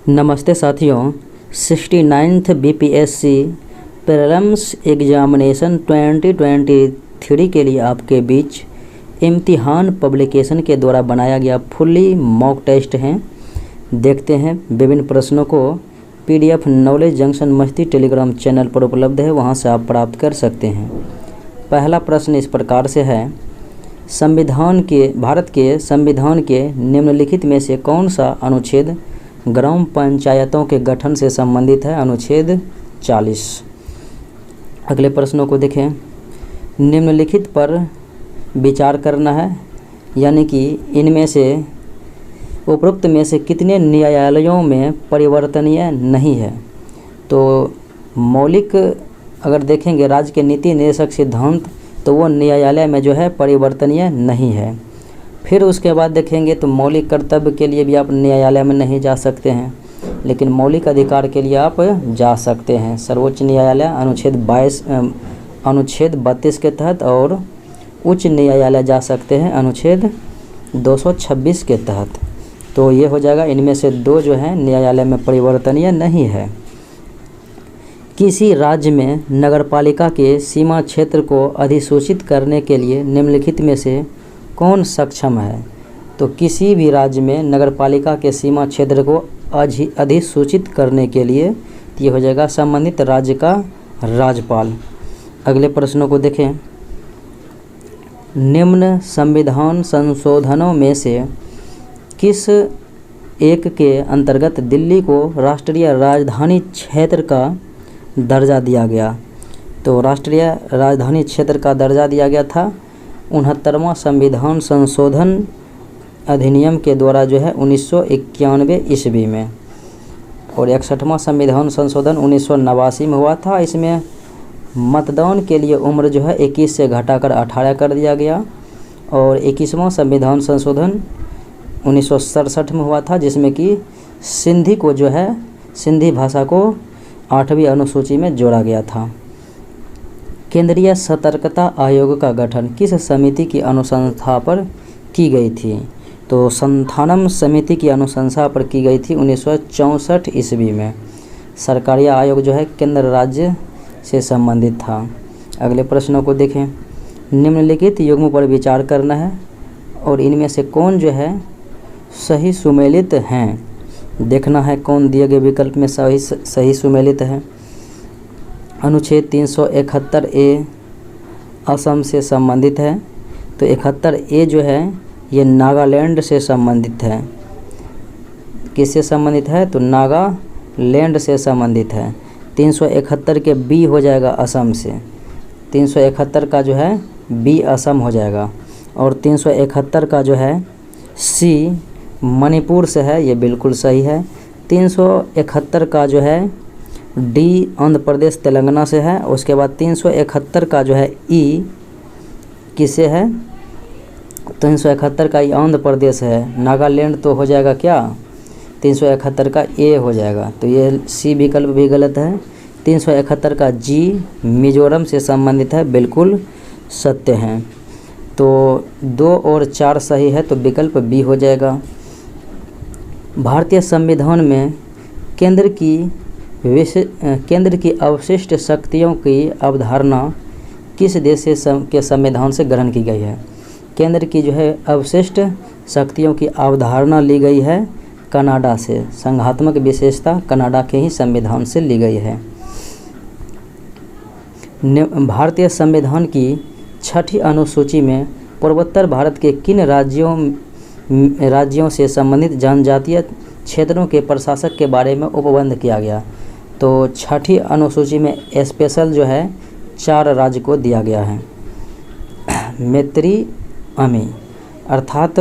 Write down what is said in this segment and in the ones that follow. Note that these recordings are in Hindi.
नमस्ते साथियों, 69th बीपीएससी प्रीलिम्स एग्जामिनेशन 2023 के लिए आपके बीच इम्तिहान पब्लिकेशन के द्वारा बनाया गया फुल्ली मॉक टेस्ट हैं। देखते हैं विभिन्न प्रश्नों को पीडीएफ नॉलेज जंक्शन मस्ती टेलीग्राम चैनल पर उपलब्ध है, वहां से आप प्राप्त कर सकते हैं। पहला प्रश्न इस प्रकार से है, भारत के संविधान के निम्नलिखित में से कौन सा अनुच्छेद ग्राम पंचायतों के गठन से संबंधित है? अनुच्छेद 40। अगले प्रश्नों को देखें। निम्नलिखित पर विचार करना है, यानी कि इनमें से उपरोक्त में से कितने न्यायालयों में परिवर्तनीय नहीं है? तो मौलिक अगर देखेंगे राज्य के नीति निर्देशक सिद्धांत, तो वो न्यायालय में जो है परिवर्तनीय नहीं है। फिर उसके बाद देखेंगे तो मौलिक कर्तव्य के लिए भी आप न्यायालय में नहीं जा सकते हैं, लेकिन मौलिक अधिकार के लिए आप जा सकते हैं। सर्वोच्च न्यायालय अनुच्छेद 32 के तहत, और उच्च न्यायालय जा सकते हैं अनुच्छेद 226 के तहत। तो ये हो जाएगा, इनमें से दो जो है न्यायालय में परिवर्तनीय नहीं है। किसी राज्य में नगरपालिका के सीमा क्षेत्र को अधिसूचित करने के लिए निम्नलिखित में से कौन सक्षम है? तो किसी भी राज्य में नगरपालिका के सीमा क्षेत्र को अधिसूचित करने के लिए ये हो जाएगा संबंधित राज्य का राज्यपाल। अगले प्रश्नों को देखें। निम्न संविधान संशोधनों में से किस एक के अंतर्गत दिल्ली को राष्ट्रीय राजधानी क्षेत्र का दर्जा दिया गया? तो राष्ट्रीय राजधानी क्षेत्र का दर्जा दिया गया था 69वां संविधान संशोधन अधिनियम के द्वारा जो है 1991 ईस्वी में, और 61वां संविधान संशोधन 1989 में हुआ था। इसमें मतदान के लिए उम्र जो है 21 से घटाकर 18 कर दिया गया, और 21वां संविधान संशोधन 1967 में हुआ था, जिसमें कि सिंधी को जो है सिंधी भाषा को 8वीं अनुसूची में जोड़ा गया था। केंद्रीय सतर्कता आयोग का गठन किस समिति की अनुशंसा पर की गई थी? तो संथानम समिति की अनुशंसा पर की गई थी 1964 ईस्वी में। सरकारी आयोग जो है केंद्र राज्य से संबंधित था। अगले प्रश्नों को देखें। निम्नलिखित युग्म पर विचार करना है, और इनमें से कौन जो है सही सुमेलित हैं? देखना है कौन दिए गए विकल्प में सही सुमेलित है। अनुच्छेद 371 ए असम से संबंधित है, तो 71 ए जो है ये नागालैंड से संबंधित है। किससे संबंधित है? तो नागालैंड से संबंधित है। 371 के बी हो जाएगा असम से, 371 का जो है बी असम हो जाएगा, और 371 का जो है सी मणिपुर से है, ये बिल्कुल सही है। 371 का जो है डी आंध्र प्रदेश तेलंगाना से है। उसके बाद 371 का जो है ई किससे है? 371 का ई आंध्र प्रदेश है। नागालैंड तो हो जाएगा क्या? 371 का ए हो जाएगा, तो ये सी विकल्प भी गलत है। 371 का जी मिजोरम से संबंधित है, बिल्कुल सत्य हैं। तो 2 और 4 सही है, तो विकल्प बी हो जाएगा। भारतीय संविधान में केंद्र की अवशिष्ट शक्तियों की अवधारणा किस देश के संविधान से ग्रहण की गई है? केंद्र की जो है अवशिष्ट शक्तियों की अवधारणा ली गई है कनाडा से। संघात्मक विशेषता कनाडा के ही संविधान से ली गई है। भारतीय संविधान की 6ठी अनुसूची में पूर्वोत्तर भारत के किन राज्यों से संबंधित जनजातीय क्षेत्रों के प्रशासक के बारे में उपबंध किया गया? तो 6ठी अनुसूची में स्पेशल जो है 4 राज्य को दिया गया है। मैत्री अमी अर्थात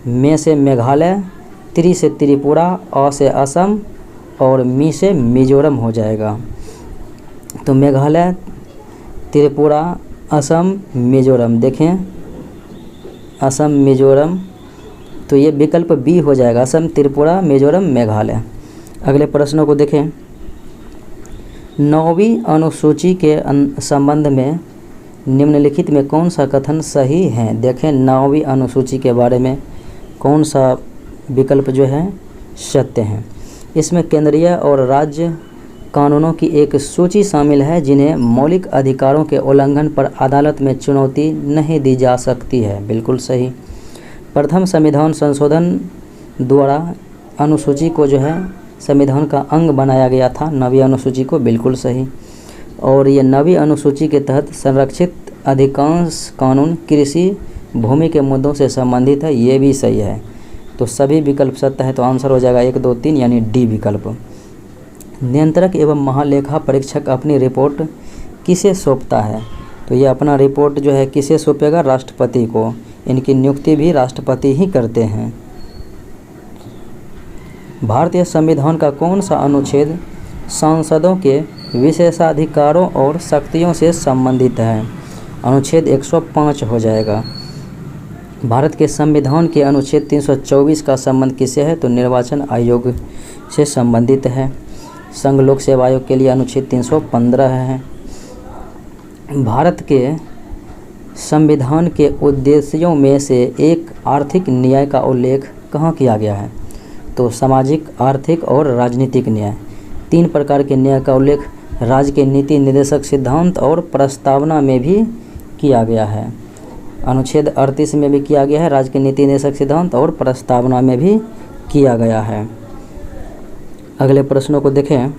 मे से मेघालय, त्रि से त्रिपुरा, अ से असम, और मी से मिजोरम हो जाएगा। तो मेघालय, त्रिपुरा, असम, मिजोरम। देखें असम, मिजोरम, तो ये विकल्प बी हो जाएगा, असम, त्रिपुरा, मिजोरम, मेघालय। अगले प्रश्नों को देखें। 9वीं अनुसूची के संबंध में निम्नलिखित में कौन सा कथन सही है? देखें 9वीं अनुसूची के बारे में कौन सा विकल्प जो है सत्य हैं। इसमें केंद्रीय और राज्य कानूनों की एक सूची शामिल है जिन्हें मौलिक अधिकारों के उल्लंघन पर अदालत में चुनौती नहीं दी जा सकती है। बिल्कुल सही। प्रथम संविधान संशोधन द्वारा अनुसूची को जो है संविधान का अंग बनाया गया था, नवीं अनुसूची को। बिल्कुल सही। और ये नवीं अनुसूची के तहत संरक्षित अधिकांश कानून कृषि भूमि के मुद्दों से संबंधित है, ये भी सही है। तो सभी विकल्प सत्य है, तो आंसर हो जाएगा 1, 2, 3 यानी डी विकल्प। नियंत्रक एवं महालेखा परीक्षक अपनी रिपोर्ट किसे सौंपता है? तो ये अपना रिपोर्ट जो है किसे सौंपेगा? राष्ट्रपति को। इनकी नियुक्ति भी राष्ट्रपति ही करते हैं। भारतीय संविधान का कौन सा अनुच्छेद सांसदों के विशेषाधिकारों और शक्तियों से संबंधित है? अनुच्छेद 105 हो जाएगा। भारत के संविधान के अनुच्छेद 324 का संबंध किससे है? तो निर्वाचन आयोग से संबंधित है। संघ लोक सेवा आयोग के लिए अनुच्छेद 315 है। भारत के संविधान के उद्देश्यों में से एक आर्थिक न्याय का उल्लेख कहाँ किया गया है? तो सामाजिक, आर्थिक और राजनीतिक न्याय, 3 प्रकार के न्याय का उल्लेख राज्य के नीति निर्देशक सिद्धांत और प्रस्तावना में भी किया गया है। अनुच्छेद 38 में भी किया गया है, राज्य के नीति निर्देशक सिद्धांत और प्रस्तावना में भी किया गया है। अगले प्रश्नों को देखें।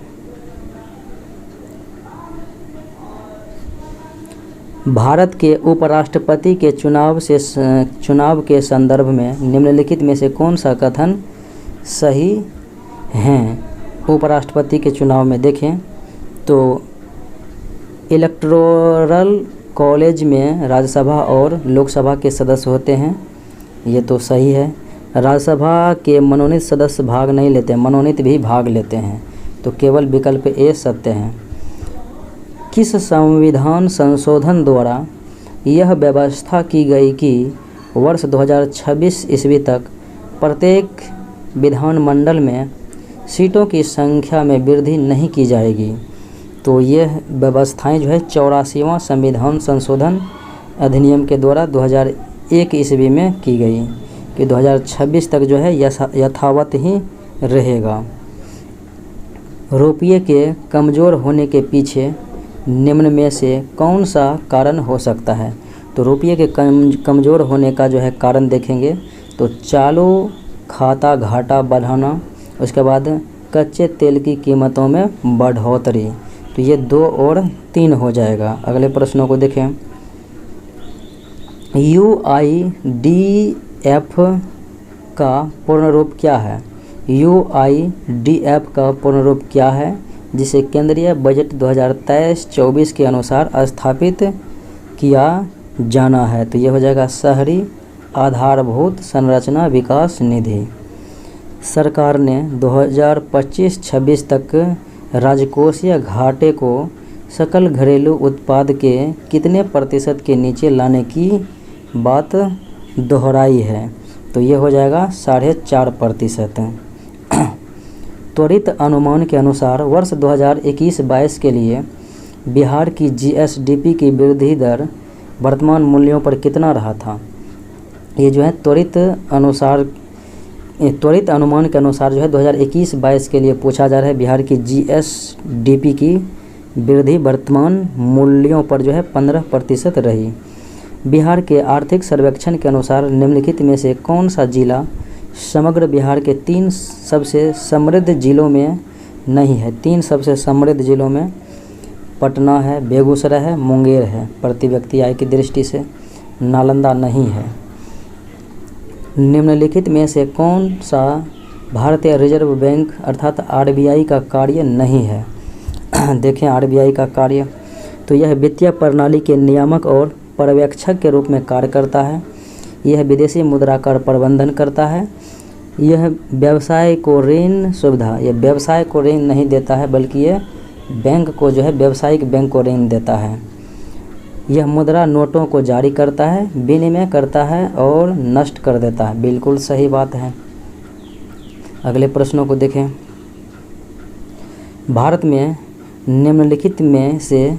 भारत के उपराष्ट्रपति के चुनाव के संदर्भ में निम्नलिखित में से कौन सा कथन सही हैं? उपराष्ट्रपति के चुनाव में देखें तो इलेक्टोरल कॉलेज में राज्यसभा और लोकसभा के सदस्य होते हैं, ये तो सही है। राज्यसभा के मनोनीत सदस्य भाग नहीं लेते, मनोनीत भी भाग लेते हैं, तो केवल विकल्प ए सत्य है। किस संविधान संशोधन द्वारा यह व्यवस्था की गई कि वर्ष 2026 ईस्वी तक प्रत्येक विधानमंडल में सीटों की संख्या में वृद्धि नहीं की जाएगी? तो यह व्यवस्थाएं जो है 84वां संविधान संशोधन अधिनियम के द्वारा 2001 ईस्वी में की गई कि 2026 तक जो है यथावत ही रहेगा। रुपये के कमज़ोर होने के पीछे निम्न में से कौन सा कारण हो सकता है? तो रुपये के कमज़ोर होने का जो है कारण देखेंगे तो चालू खाता घाटा बढ़ाना, उसके बाद कच्चे तेल की कीमतों में बढ़ोतरी, तो ये 2 और 3 हो जाएगा। अगले प्रश्नों को देखें। UIDF का पूर्ण रूप क्या है? UIDF का पूर्ण रूप क्या है जिसे केंद्रीय बजट 2023-24 के अनुसार स्थापित किया जाना है? तो ये हो जाएगा शहरी आधारभूत संरचना विकास निधि। सरकार ने 2025-26 तक राजकोषीय घाटे को सकल घरेलू उत्पाद के कितने प्रतिशत के नीचे लाने की बात दोहराई है? तो ये हो जाएगा 4.5%। त्वरित अनुमान के अनुसार वर्ष 2021-22 के लिए बिहार की GSDP की वृद्धि दर वर्तमान मूल्यों पर कितना रहा था? ये जो है त्वरित अनुमान के अनुसार जो है 2021-22 के लिए पूछा जा रहा है। बिहार की GSDP की वृद्धि वर्तमान मूल्यों पर जो है 15% रही। बिहार के आर्थिक सर्वेक्षण के अनुसार निम्नलिखित में से कौन सा जिला समग्र बिहार के 3 सबसे समृद्ध जिलों में नहीं है? 3 सबसे समृद्ध जिलों में पटना है, बेगूसराय है, मुंगेर है। प्रति व्यक्ति आय की दृष्टि से नालंदा नहीं है। निम्नलिखित में से कौन सा भारतीय रिजर्व बैंक अर्थात RBI का कार्य नहीं है? देखें RBI का कार्य, तो यह वित्तीय प्रणाली के नियामक और पर्यवेक्षक के रूप में कार्य करता है। यह विदेशी मुद्रा का प्रबंधन करता है। यह व्यवसाय को ऋण सुविधा, यह व्यवसाय को ऋण नहीं देता है बल्कि यह बैंक को जो है व्यावसायिक बैंक को ऋण देता है। यह मुद्रा नोटों को जारी करता है, विनिमय करता है और नष्ट कर देता है। बिल्कुल सही बात है। अगले प्रश्नों को देखें। भारत में निम्नलिखित में से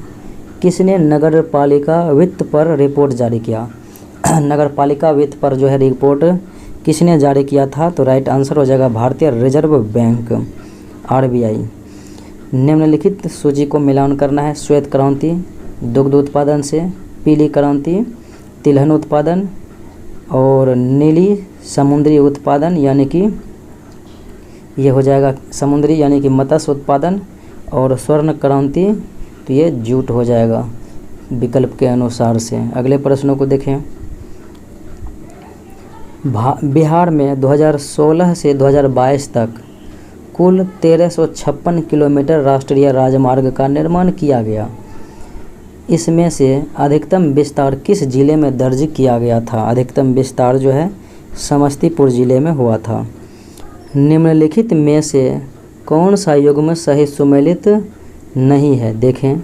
किसने नगर पालिका वित्त पर रिपोर्ट जारी किया? नगर पालिका वित्त पर जो है रिपोर्ट किसने जारी किया था? तो राइट आंसर हो जाएगा भारतीय रिजर्व बैंक RBI। निम्नलिखित सूची को मिलान करना है। श्वेत क्रांति दुग्ध उत्पादन से, पीली क्रांति तिलहन उत्पादन और नीली समुद्री उत्पादन यानी कि ये हो जाएगा समुद्री यानी कि मत्स्य उत्पादन, और स्वर्ण क्रांति तो ये जूट हो जाएगा विकल्प के अनुसार से। अगले प्रश्नों को देखें। बिहार में 2016 से 2022 तक कुल 1356 किलोमीटर राष्ट्रीय राजमार्ग का निर्माण किया गया। इसमें से अधिकतम विस्तार किस जिले में दर्ज किया गया था? अधिकतम विस्तार जो है समस्तीपुर जिले में हुआ था। निम्नलिखित में से कौन सा युग्म सही सुमेलित नहीं है? देखें,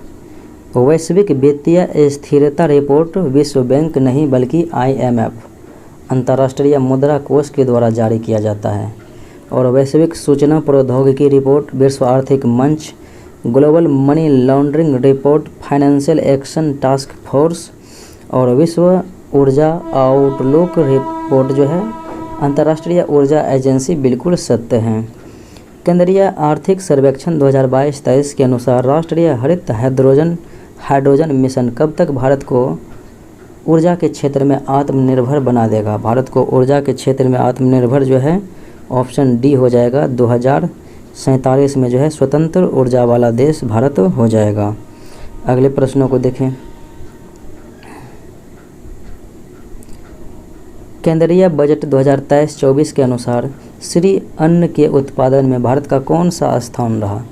वैश्विक वित्तीय स्थिरता रिपोर्ट विश्व बैंक नहीं बल्कि IMF अंतर्राष्ट्रीय मुद्रा कोष के द्वारा जारी किया जाता है। और वैश्विक सूचना प्रौद्योगिकी रिपोर्ट विश्व आर्थिक मंच, global money laundering report financial action task force और विश्व ऊर्जा आउटलुक रिपोर्ट जो है अंतर्राष्ट्रीय ऊर्जा एजेंसी बिल्कुल सत्य हैं। केंद्रीय आर्थिक सर्वेक्षण 2022-23 के अनुसार राष्ट्रीय हरित हाइड्रोजन मिशन कब तक भारत को ऊर्जा के क्षेत्र में आत्मनिर्भर बना देगा? भारत को ऊर्जा के क्षेत्र में आत्मनिर्भर जो है ऑप्शन डी हो जाएगा। 2047 में जो है स्वतंत्र ऊर्जा वाला देश भारत हो जाएगा। अगले प्रश्नों को देखें। केंद्रीय बजट 2023-24 के अनुसार श्री अन्न के उत्पादन में भारत का कौन सा स्थान रहा?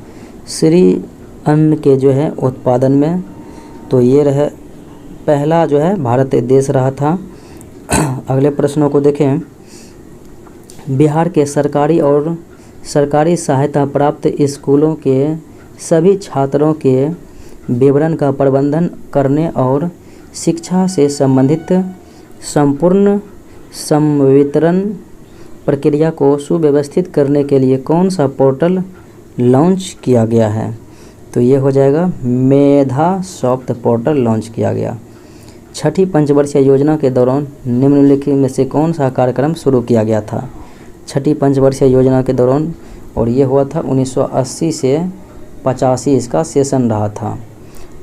श्री अन्न के जो है उत्पादन में तो ये रहे पहला जो है भारत देश रहा था। अगले प्रश्नों को देखें। बिहार के सरकारी और सरकारी सहायता प्राप्त स्कूलों के सभी छात्रों के विवरण का प्रबंधन करने और शिक्षा से संबंधित संपूर्ण संवितरण प्रक्रिया को सुव्यवस्थित करने के लिए कौन सा पोर्टल लॉन्च किया गया है? तो ये हो जाएगा मेधा सॉफ्ट पोर्टल लॉन्च किया गया। छठी पंचवर्षीय योजना के दौरान निम्नलिखित में से कौन सा कार्यक्रम शुरू किया गया था? छठी पंचवर्षीय योजना के दौरान, और ये हुआ था 1980 से 85 इसका सेशन रहा था।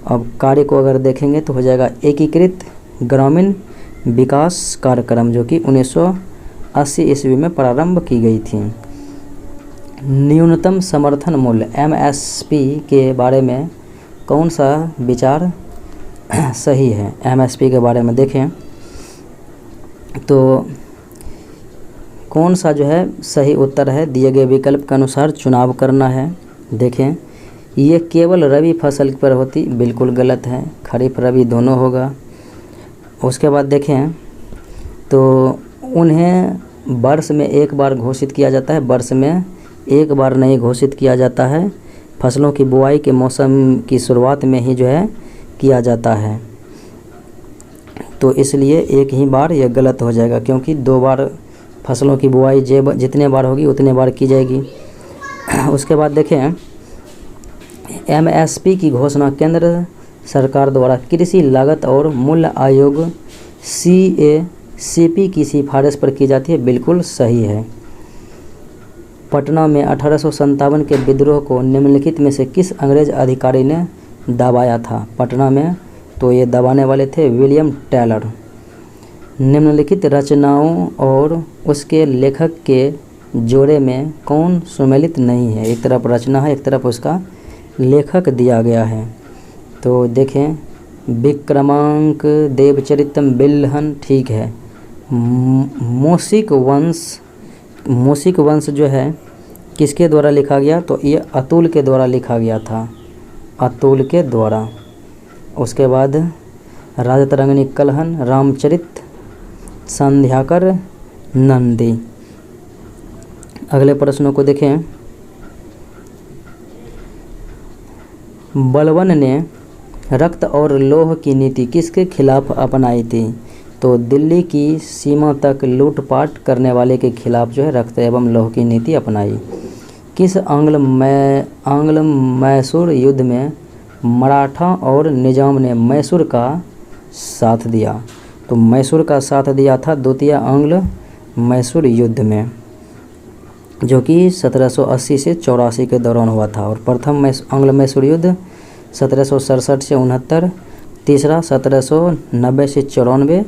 अब कार्य को अगर देखेंगे तो हो जाएगा एकीकृत ग्रामीण विकास कार्यक्रम जो कि 1980 ईस्वी में प्रारंभ की गई थी। न्यूनतम समर्थन मूल्य MSP के बारे में कौन सा विचार सही है? MSP के बारे में देखें तो कौन सा जो है सही उत्तर है? दिए गए विकल्प के अनुसार चुनाव करना है। देखें, ये केवल रबी फसल पर होती, बिल्कुल गलत है। खरीफ रबी दोनों होगा। उसके बाद देखें तो उन्हें वर्ष में एक बार घोषित किया जाता है, वर्ष में एक बार नहीं घोषित किया जाता है। फसलों की बुआई के मौसम की शुरुआत में ही जो है किया जाता है, तो इसलिए एक ही बार यह गलत हो जाएगा, क्योंकि 2 बार फसलों की बुआई जितने बार होगी उतने बार की जाएगी। उसके बाद देखें, MSP की घोषणा केंद्र सरकार द्वारा कृषि लागत और मूल्य आयोग CACP की सिफारिश पर की जाती है, बिल्कुल सही है। पटना में 1857 के विद्रोह को निम्नलिखित में से किस अंग्रेज अधिकारी ने दबाया था? पटना में तो ये दबाने वाले थे विलियम टेलर। निम्नलिखित रचनाओं और उसके लेखक के जोड़े में कौन सुमेलित नहीं है? एक तरफ रचना है, एक तरफ उसका लेखक दिया गया है। तो देखें, विक्रमांक देवचरितम बिल्हन ठीक है। मूषिक वंश जो है किसके द्वारा लिखा गया? तो ये अतुल के द्वारा लिखा गया था, अतुल के द्वारा। उसके बाद राजतरंगिणी कलहन, रामचरित, संध्याकर, नंदी। अगले प्रश्नों को देखें। बलबन ने रक्त और लौह की नीति किसके खिलाफ अपनाई थी? तो दिल्ली की सीमा तक लूटपाट करने वाले के खिलाफ जो है रक्त एवं लौह की नीति अपनाई। किस आंग्ल मैसूर युद्ध में मराठा और निजाम ने मैसूर का साथ दिया? तो मैसूर का साथ दिया था द्वितीय आंग्ल मैसूर युद्ध में, जो कि 1780 से 84 के दौरान हुआ था। और प्रथम आंग्ल मैसूर युद्ध 1767 से 69, तीसरा 1790 से 94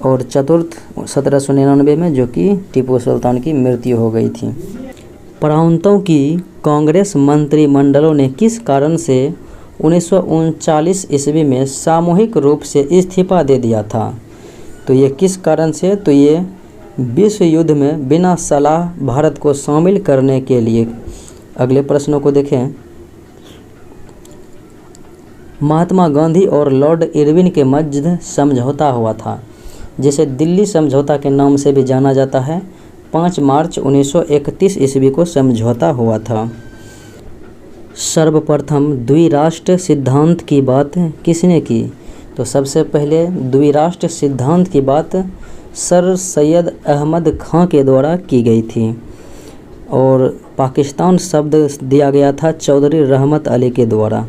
और चतुर्थ 1799 में, जो कि टीपू सुल्तान की मृत्यु हो गई थी। प्रांतों की कांग्रेस मंत्रिमंडलों ने किस कारण से 1939 ईस्वी में सामूहिक रूप से इस्तीफा दे दिया था? तो ये किस कारण से? तो ये विश्व युद्ध में बिना सलाह भारत को शामिल करने के लिए। अगले प्रश्नों को देखें। महात्मा गांधी और लॉर्ड इरविन के मध्य समझौता हुआ था, जिसे दिल्ली समझौता के नाम से भी जाना जाता है। 5 मार्च 1931 ईस्वी को समझौता हुआ था। सर्वप्रथम द्विराष्ट्र सिद्धांत की बात किसने की? तो सबसे पहले द्विराष्ट्र सिद्धांत की बात सर सैयद अहमद खां के द्वारा की गई थी। और पाकिस्तान शब्द दिया गया था चौधरी रहमत अली के द्वारा।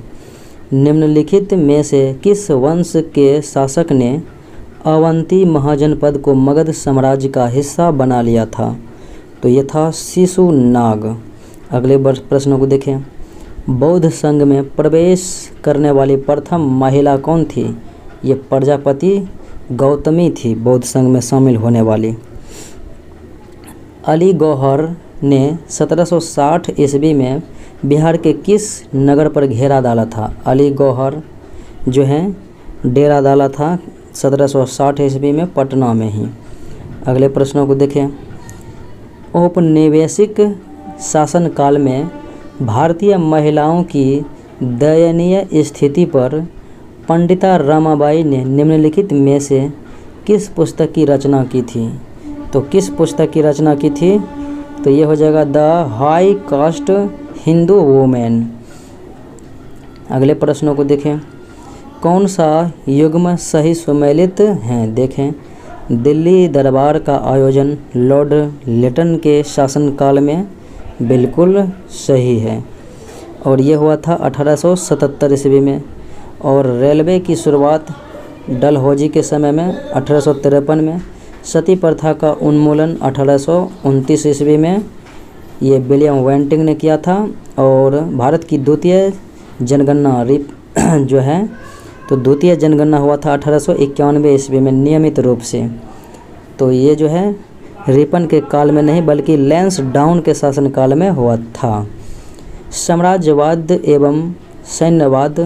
निम्नलिखित में से किस वंश के शासक ने अवंती महाजनपद को मगध साम्राज्य का हिस्सा बना लिया था? तो ये था शिशुनाग। अगले प्रश्नों को देखें। बौद्ध संघ में प्रवेश करने वाली प्रथम महिला कौन थी? ये प्रजापति गौतमी थी बौद्ध संघ में शामिल होने वाली। अली गौहर ने 1760 ईस्वी में बिहार के किस नगर पर घेरा डाला था? अली गौहर जो है डेरा डाला था 1760 ईस्वी में पटना में ही। अगले प्रश्नों को देखें। औपनिवेशिक शासनकाल में भारतीय महिलाओं की दयनीय स्थिति पर पंडिता रमाबाई ने निम्नलिखित में से किस पुस्तक की रचना की थी? तो किस पुस्तक की रचना की थी? तो ये हो जाएगा the high cast Hindu women. अगले प्रश्नों को देखें। कौन सा युग्म सही सुमेलित हैं? देखें। दिल्ली दरबार का आयोजन लॉर्ड लिटन के शासनकाल में बिल्कुल सही है, और ये हुआ था 1877 ईस्वी में। और रेलवे की शुरुआत डलहौजी के समय में 1853 में। सती प्रथा का उन्मूलन 1829 ईस्वी में ये विलियम वेंटिंग ने किया था। और भारत की द्वितीय जनगणना जो है, तो द्वितीय जनगणना हुआ था 1891 ईस्वी में नियमित रूप से। तो ये जो है रिपन के काल में नहीं बल्कि लैंस डाउन के शासनकाल में हुआ था। साम्राज्यवाद एवं सैन्यवाद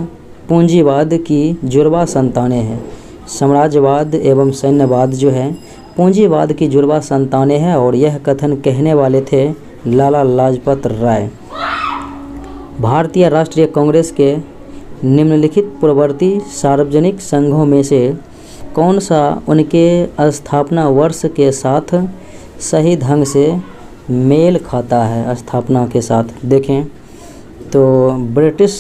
पूंजीवाद की जुड़वा संतानें हैं। साम्राज्यवाद एवं सैन्यवाद जो है पूंजीवाद की जुड़वा संतानें हैं, और यह कथन कहने वाले थे लाला लाजपत राय। भारतीय राष्ट्रीय कांग्रेस के निम्नलिखित पूर्ववर्ती सार्वजनिक संघों में से कौन सा उनके स्थापना वर्ष के साथ सही ढंग से मेल खाता है? स्थापना के साथ देखें तो ब्रिटिश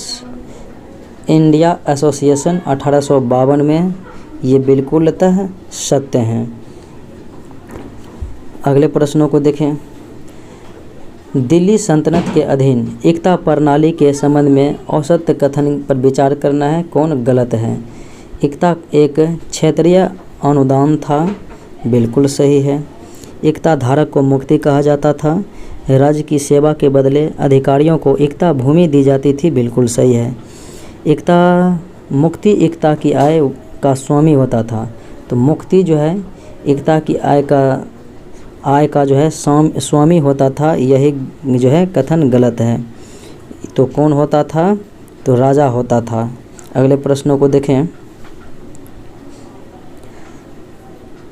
इंडिया एसोसिएशन 1852 में ये बिल्कुलतः सत्य हैं। अगले प्रश्नों को देखें। दिल्ली सल्तनत के अधीन एकता प्रणाली के संबंध में औसत कथन पर विचार करना है, कौन गलत है? एकता एक क्षेत्रीय अनुदान था, बिल्कुल सही है। एकता धारक को मुक्ति कहा जाता था। राज्य की सेवा के बदले अधिकारियों को एकता भूमि दी जाती थी, बिल्कुल सही है। एकता मुक्ति एकता की आय का स्वामी होता था, तो मुक्ति जो है एकता की आय का जो है स्वामी होता था, यही जो है कथन गलत है। तो कौन होता था? तो राजा होता था। अगले प्रश्नों को देखें।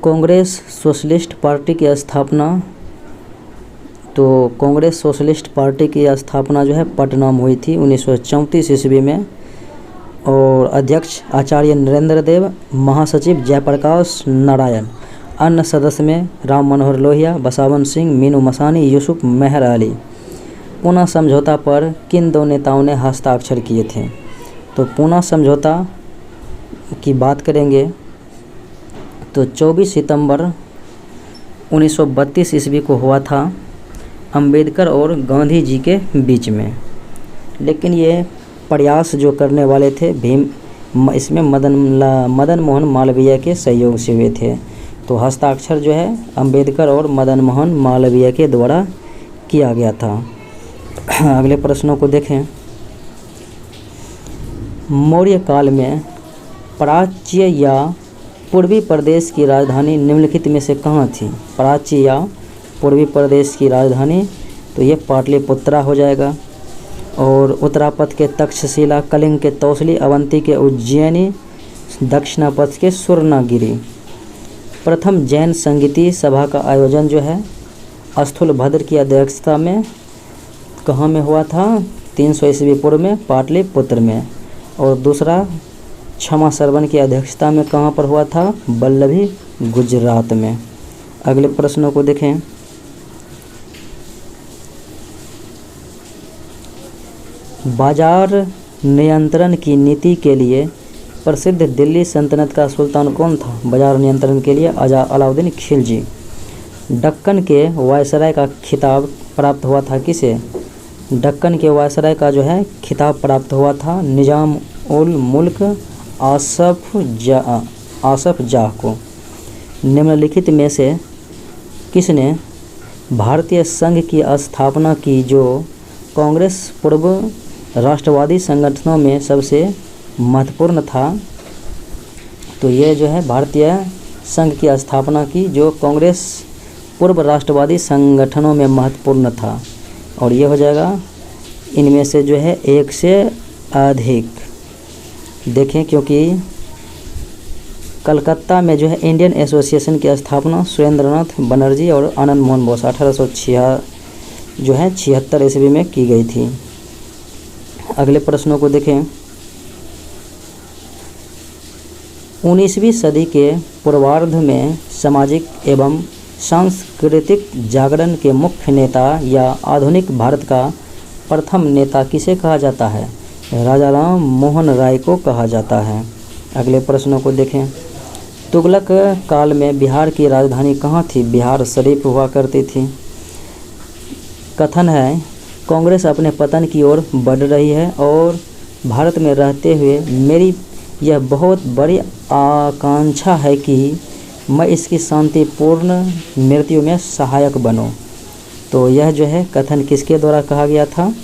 कांग्रेस सोशलिस्ट पार्टी की स्थापना, तो कांग्रेस सोशलिस्ट पार्टी की स्थापना जो है पटना में हुई थी 1934 ईस्वी में। और अध्यक्ष आचार्य नरेंद्र देव, महासचिव जयप्रकाश नारायण, अन्य सदस्य में राम मनोहर लोहिया, बसावन सिंह, मीनू मसानी, यूसुफ मेहर अली। पूना समझौता पर किन दो नेताओं ने हस्ताक्षर किए थे? तो पूना समझौता की बात करेंगे तो 24 सितंबर 1932 ईस्वी को हुआ था अंबेडकर और गांधी जी के बीच में। लेकिन ये प्रयास जो करने वाले थे इसमें मदन मोहन मालवीय के सहयोग से हुए थे। तो हस्ताक्षर जो है अंबेडकर और मदन मोहन मालवीय के द्वारा किया गया था। अगले प्रश्नों को देखें। मौर्य काल में प्राच्य या पूर्वी प्रदेश की राजधानी निम्नलिखित में से कहाँ थी? प्राच्य या पूर्वी प्रदेश की राजधानी, तो ये पाटलिपुत्रा हो जाएगा। और उत्तरापथ के तक्षशिला, कलिंग के तौसली, अवंती के उज्जैनी, दक्षिणापथ के सुरनागिरी। प्रथम जैन संगीति सभा का आयोजन जो है स्थूलभद्र की अध्यक्षता में कहाँ में हुआ था? 300 ईस्वी पूर्व में पाटलिपुत्र में। और दूसरा क्षमा सरवन की अध्यक्षता में कहाँ पर हुआ था? वल्लभी, गुजरात में। अगले प्रश्नों को देखें। बाजार नियंत्रण की नीति के लिए प्रसिद्ध दिल्ली सल्तनत का सुल्तान कौन था? बाजार नियंत्रण के लिए अलाउद्दीन खिलजी। दक्कन के वायसराय का खिताब प्राप्त हुआ था किसे? दक्कन के वायसराय का जो है खिताब प्राप्त हुआ था निजाम उल मुल्क आसफ जाह को। निम्नलिखित में से किसने भारतीय संघ की स्थापना की जो कांग्रेस पूर्व राष्ट्रवादी संगठनों में सबसे महत्वपूर्ण था? तो ये जो है भारतीय संघ की स्थापना की जो कांग्रेस पूर्व राष्ट्रवादी संगठनों में महत्वपूर्ण था। और ये हो जाएगा इनमें से जो है एक से अधिक। देखें, क्योंकि कलकत्ता में जो है इंडियन एसोसिएशन की स्थापना सुरेंद्रनाथ बनर्जी और आनंद मोहन बोस 1876 ईस्वी में की गई थी। अगले प्रश्नों को देखें। 19वीं सदी के पूर्वार्ध में सामाजिक एवं सांस्कृतिक जागरण के मुख्य नेता या आधुनिक भारत का प्रथम नेता किसे कहा जाता है? राजा राम मोहन राय को कहा जाता है। अगले प्रश्नों को देखें। तुगलक काल में बिहार की राजधानी कहाँ थी? बिहार शरीफ हुआ करती थी। कथन है कांग्रेस अपने पतन की ओर बढ़ रही है और भारत में रहते हुए मेरी यह बहुत बड़ी आकांक्षा है कि मैं इसकी शांतिपूर्ण मृत्यु में सहायक बनूं। तो यह जो है कथन किसके द्वारा कहा गया था?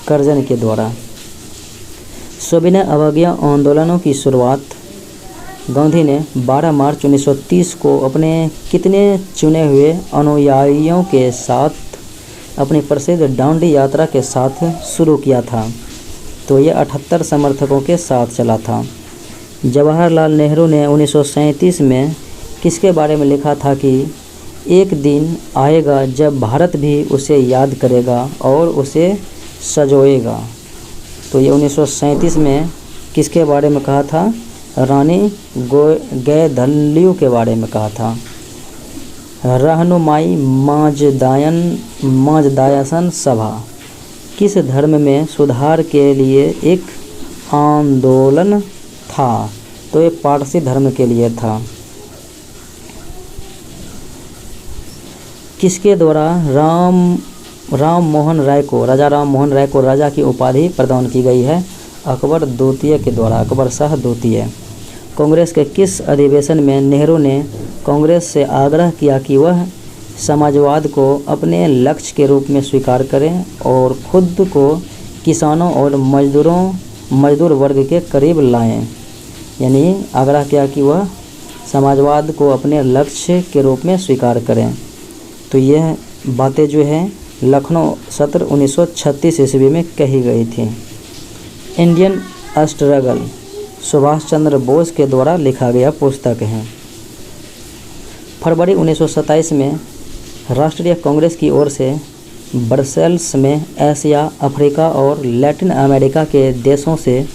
कर्जन के द्वारा। सविनय अवज्ञा आंदोलनों की शुरुआत गांधी ने 12 मार्च 1930 को अपने कितने चुने हुए अनुयायियों के साथ अपनी प्रसिद्ध डांडी यात्रा के साथ शुरू किया था? तो ये 78 समर्थकों के साथ चला था। जवाहरलाल नेहरू ने 1937 में किसके बारे में लिखा था कि एक दिन आएगा जब भारत भी उसे याद करेगा और उसे सजोएगा? तो ये 1937 में किसके बारे में कहा था? रानी गैदहल्यू के बारे में कहा था। रहनुमाई माजदायसन सभा किस धर्म में सुधार के लिए एक आंदोलन था? तो ये पारसी धर्म के लिए था। किसके द्वारा राजा राम मोहन राय को राजा की उपाधि प्रदान की गई है? अकबर द्वितीय के द्वारा, अकबर शाह द्वितीय। कांग्रेस के किस अधिवेशन में नेहरू ने कांग्रेस से आग्रह किया कि वह समाजवाद को अपने लक्ष्य के रूप में स्वीकार करें और खुद को किसानों और मजदूर वर्ग के करीब लाएं? यानी आग्रह किया कि वह समाजवाद को अपने लक्ष्य के रूप में स्वीकार करें। तो यह बातें जो है लखनऊ सत्र 1936 ईस्वी में कही गई थी। इंडियन स्ट्रगल सुभाष चंद्र बोस के द्वारा लिखा गया पुस्तक है। फरवरी 1927 में राष्ट्रीय कांग्रेस की ओर से ब्रसेल्स में एशिया, अफ्रीका और लैटिन अमेरिका के देशों से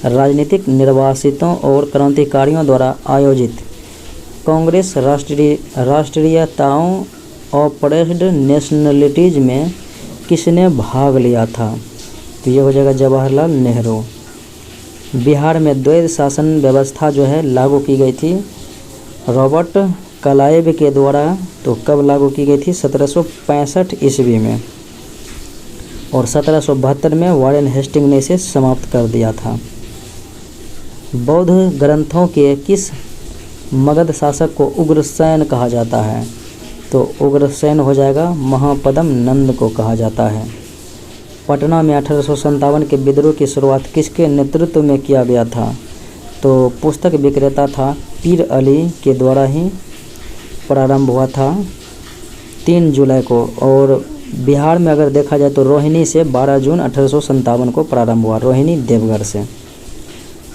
राजनीतिक निर्वासितों और क्रांतिकारियों द्वारा आयोजित कांग्रेस राष्ट्रीयताओं ऑपरेस्ड नेशनलिटीज़ में किसने भाग लिया था? तो ये हो जाएगा जवाहरलाल नेहरू। बिहार में द्वैध शासन व्यवस्था जो है लागू की गई थी रॉबर्ट क्लाइव के द्वारा। तो कब लागू की गई थी? 1765 ईस्वी में। और 1772 में वारेन हेस्टिंग ने इसे समाप्त कर दिया था। बौद्ध ग्रंथों के किस मगध शासक को उग्रसेन कहा जाता है, तो उग्रसेन हो जाएगा। महापद्म नंद को कहा जाता है। पटना में 1857 के विद्रोह की शुरुआत किसके नेतृत्व में किया गया था, तो पुस्तक विक्रेता था पीर अली के द्वारा ही प्रारंभ हुआ था 3 जुलाई को। और बिहार में अगर देखा जाए तो रोहिणी से 12 जून 1857 को प्रारंभ हुआ, रोहिणी देवगढ़ से।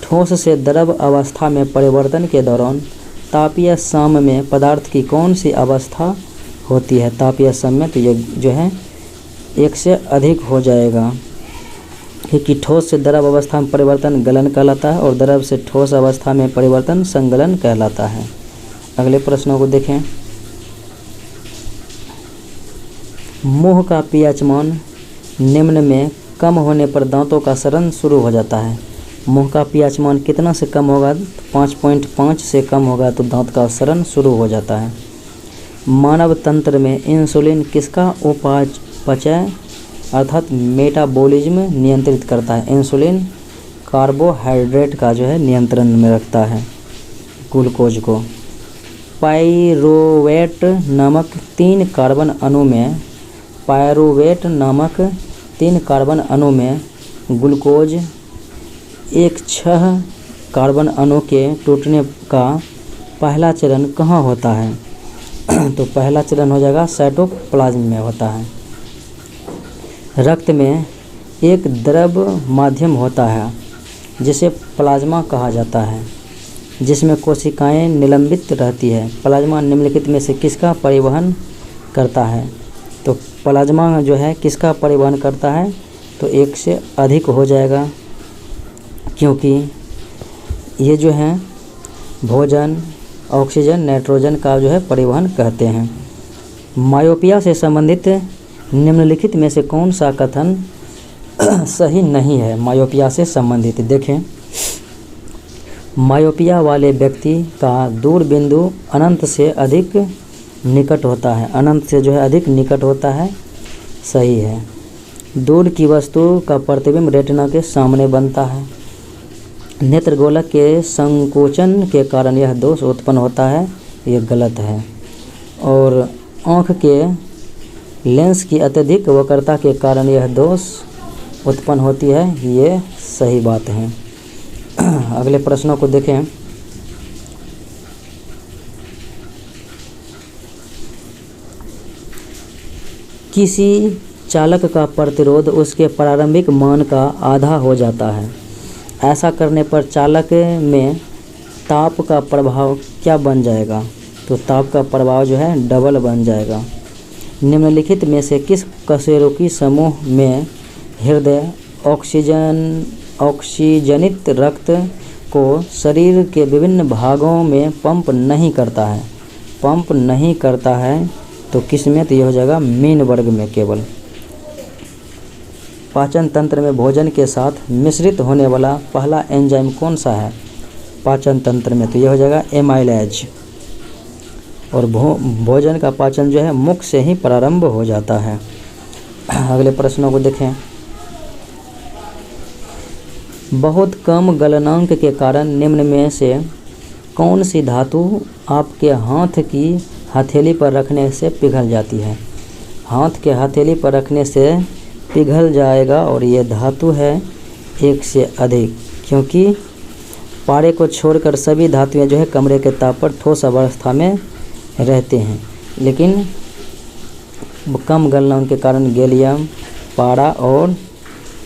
ठोस से द्रव अवस्था में परिवर्तन के दौरान तापीय सम में पदार्थ की कौन सी अवस्था होती है? तापीय सम में तो ये जो है 1 से अधिक हो जाएगा, क्योंकि ठोस से द्रव अवस्था में परिवर्तन गलन कहलाता है और द्रव से ठोस अवस्था में परिवर्तन संगलन कहलाता है। अगले प्रश्नों को देखें। मुंह का पीएच मान निम्न में कम होने पर दांतों का सड़न शुरू हो जाता है। मुंह का पीएच मान कितना से कम होगा? 5.5 से कम होगा तो दांत का सड़न शुरू हो जाता है। मानव तंत्र में इंसुलिन किसका उपापचय अर्थात मेटाबॉलिज्म नियंत्रित करता है? इंसुलिन कार्बोहाइड्रेट का जो है नियंत्रण में रखता है, ग्लूकोज को। पाइरोवेट नामक 3 कार्बन अणु में ग्लूकोज 1,6 कार्बन अणु के टूटने का पहला चरण कहाँ होता है? तो पहला चरण हो जाएगा साइटोप्लाज्म में होता है। रक्त में एक द्रव माध्यम होता है जिसे प्लाज्मा कहा जाता है, जिसमें कोशिकाएं निलंबित रहती है। प्लाज्मा निम्नलिखित में से किसका परिवहन करता है? तो प्लाज्मा जो है किसका परिवहन करता है? तो 1 से अधिक हो जाएगा, क्योंकि ये जो है भोजन, ऑक्सीजन, नाइट्रोजन का जो है परिवहन कहते हैं। मायोपिया से संबंधित निम्नलिखित में से कौन सा कथन सही नहीं है? मायोपिया से संबंधित देखें। मायोपिया वाले व्यक्ति का दूरबिंदु अनंत से अधिक निकट होता है, अनंत से जो है अधिक निकट होता है, सही है। दूर की वस्तु का प्रतिबिंब रेटिना के सामने बनता है। नेत्रगोलक के संकोचन के कारण यह दोष उत्पन्न होता है, ये गलत है। और आँख के लेंस की अत्यधिक वक्रता के कारण यह दोष उत्पन्न होती है, ये सही बात है। अगले प्रश्नों को देखें। किसी चालक का प्रतिरोध उसके प्रारंभिक मान का आधा हो जाता है। ऐसा करने पर चालक में ताप का प्रभाव क्या बन जाएगा? तो ताप का प्रभाव जो है डबल बन जाएगा। निम्नलिखित में से किस कशेरुकी समूह में हृदय ऑक्सीजनित रक्त को शरीर के विभिन्न भागों में पंप नहीं करता है? पंप नहीं करता है तो किस में? तो यह हो जाएगा मीन वर्ग में केवल। पाचन तंत्र में भोजन के साथ मिश्रित होने वाला पहला एंजाइम कौन सा है पाचन तंत्र में? तो यह हो जाएगा एमाइलेज। और भोजन का पाचन जो है मुख से ही प्रारंभ हो जाता है। अगले प्रश्नों को देखें। बहुत कम गलनांक के कारण निम्न में से कौन सी धातु आपके हाथ की हथेली पर रखने से पिघल जाती है? हाथ के हथेली पर रखने से पिघल जाएगा और ये धातु है 1 से अधिक, क्योंकि पारे को छोड़कर सभी धातुएं जो है कमरे के ताप पर ठोस अवस्था में रहते हैं, लेकिन कम गलनांक के कारण गैलियम, पारा और